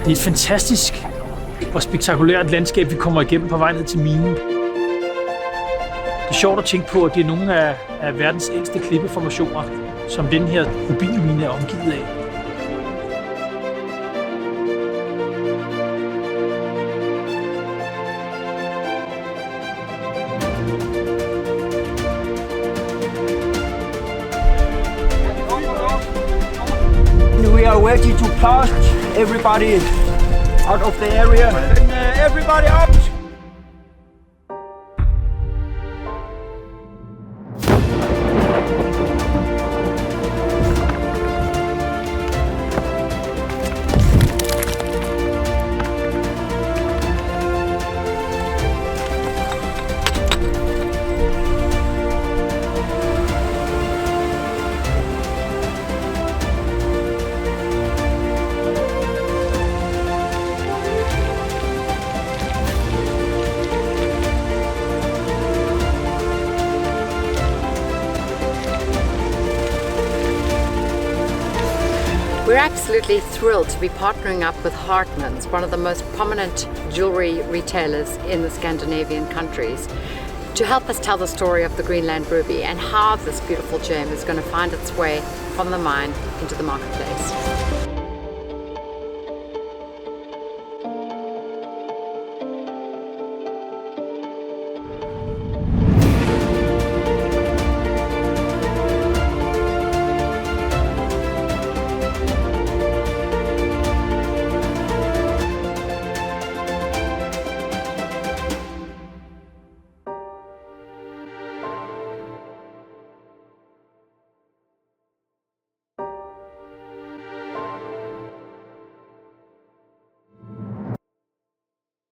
Det er et fantastisk og spektakulært landskab, vi kommer igennem på vej ned til minen. Det er sjovt at tænke på, at det er nogle af verdens ældste klippeformationer, som den her rubinmine er omgivet af. We are ready to blast everybody out of the area. And everybody out! We're absolutely thrilled to be partnering up with Hartmann's, one of the most prominent jewellery retailers in the Scandinavian countries, to help us tell the story of the Greenland Ruby and how this beautiful gem is going to find its way from the mine into the marketplace.